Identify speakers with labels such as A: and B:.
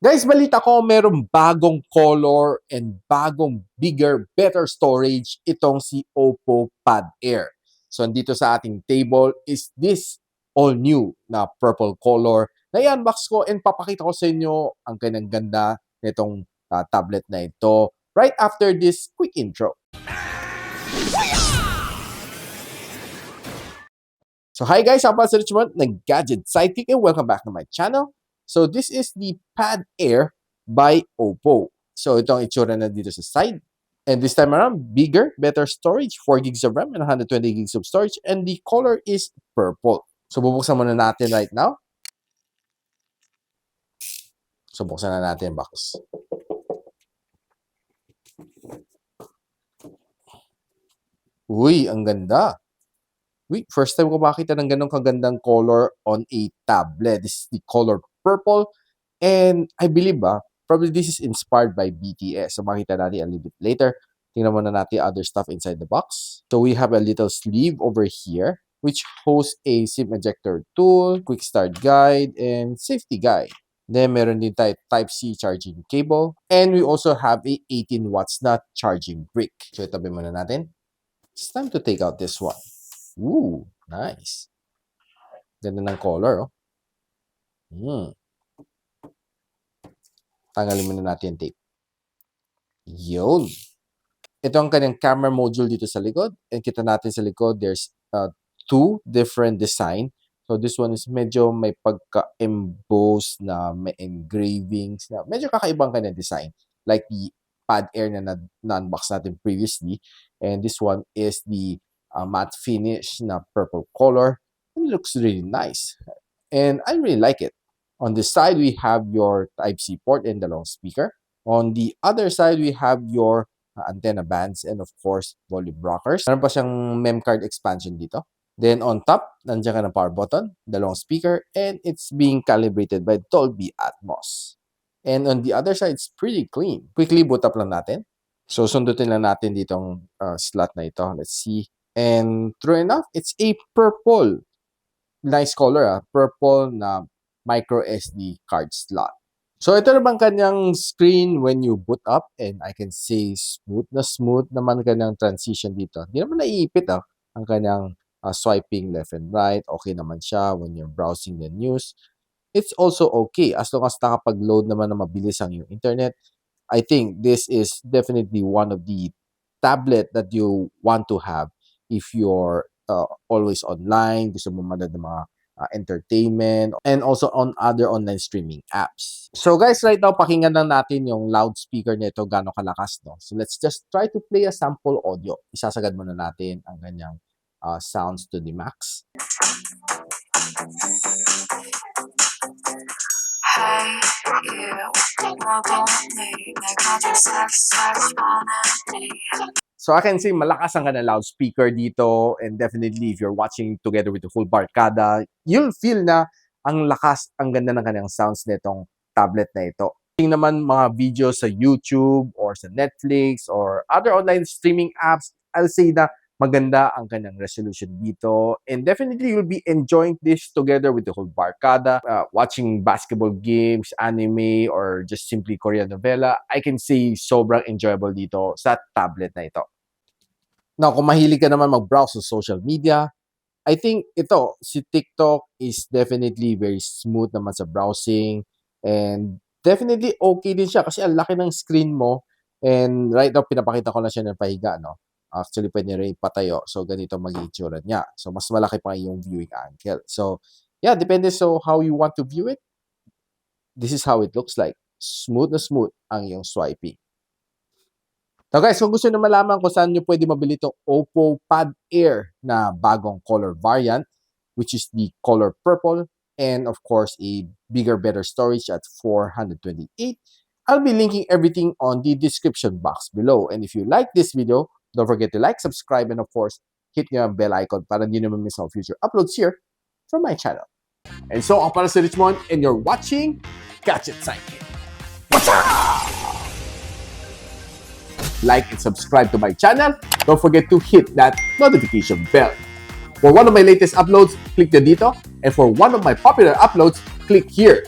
A: Guys, balita ko merong bagong color and bagong bigger, better storage itong si Oppo Pad Air. So, andito sa ating table is this all new na purple color na i-unbox ko and papakita ko sa inyo ang kanyang ganda nitong tablet na ito right after this quick intro. So, hi guys, I'm Pastor Richmond ng Gadget Sidekick and welcome back to my channel. So, this is the Pad Air by Oppo. So, ito ang itsura na dito sa side. And this time around, bigger, better storage, 4 gigs of RAM and 120 gigs of storage. And the color is purple. So, bubuksan muna natin right now. So, buksan na natin yung box. Uy, ang ganda. Wait, first time ko makita ng ganong kagandang color on a tablet. This is the color purple. And I believe, probably this is inspired by BTS. So makita natin a little bit later. Tingnan muna natin other stuff inside the box. So we have a little sleeve over here, which hosts a SIM ejector tool, quick start guide, and safety guide. Then meron din tayo Type-C charging cable. And we also have a 18 watts na charging brick. So itabi muna natin. It's time to take out this one. Ooh, nice. Ganda ng color, oh. Tanggalin muna natin yung tape. Yun. Ito ang kanyang camera module dito sa likod. And kita natin sa likod, there's two different design. So this one is medyo may pagka-emboss na may engravings na medyo kakaibang kanyang design. Like the Pad Air na na-unbox natin previously. And this one is the matte finish na purple color. And it looks really nice. And I really like it. On this side, we have your Type-C port and the long speaker. On the other side, we have your antenna bands and of course, volume rockers. Meron pa siyang mem card expansion dito. Then on top, nandiyan ka ng power button, the long speaker, and it's being calibrated by Dolby Atmos. And on the other side, it's pretty clean. Quickly boot up lang natin. So, sundutin lang natin ditong slot na ito. Let's see. And true enough, it's a purple. Nice color, purple na micro SD card slot. So, ito naman kanyang screen when you boot up. And I can say smooth naman kanyang transition dito. Hindi naman naiipit ang kanyang swiping left and right. Okay naman siya when you're browsing the news. It's also okay as long as nakapag-load naman na mabilis ang yung internet. I think this is definitely one of the tablet that you want to have if you're always online, gusto mo manood ng mga entertainment, and also on other online streaming apps. So guys, right now, pakinggan lang natin yung loudspeaker nito, gano'ng kalakas, no? So let's just try to play a sample audio. Isasagad muna natin ang ganyang sounds to the max. Hey, so I can say malakas ang kanyang loudspeaker dito, and definitely if you're watching together with the full barkada, you'll feel na ang lakas, ang ganda ng kanyang sounds nitong tablet na ito. Tingnan naman mga videos sa YouTube or sa Netflix or other online streaming apps, I'll say na maganda ang kanyang resolution dito. And definitely, you'll be enjoying this together with the whole barkada. Watching basketball games, anime, or just simply Korean novela, I can say sobrang enjoyable dito sa tablet na ito. Now, kung mahilig ka naman mag-browse sa social media, I think ito, si TikTok is definitely very smooth naman sa browsing. And definitely okay din siya kasi ang laki ng screen mo. And right now, pinapakita ko na siya ng pahiga, no? Actually, pwede rin patayo. So, ganito magiging itsura niya. So, mas malaki pa yung viewing angle. So, yeah, depende so how you want to view it. This is how it looks like. Smooth na smooth ang yung swiping. Now guys, kung gusto nyo malaman kung saan nyo pwede mabili itong Oppo Pad Air na bagong color variant, which is the color purple, and of course, a bigger, better storage at 428, I'll be linking everything on the description box below. And if you like this video, don't forget to like, subscribe, and of course, hit nyo ang bell icon para hindi naman miss ang future uploads here from my channel. And so, ako pala si Richmond, and you're watching Gadget Sidekick. What's up? Like and subscribe to my channel. Don't forget to hit that notification bell. For one of my latest uploads, click the dito. And for one of my popular uploads, click here.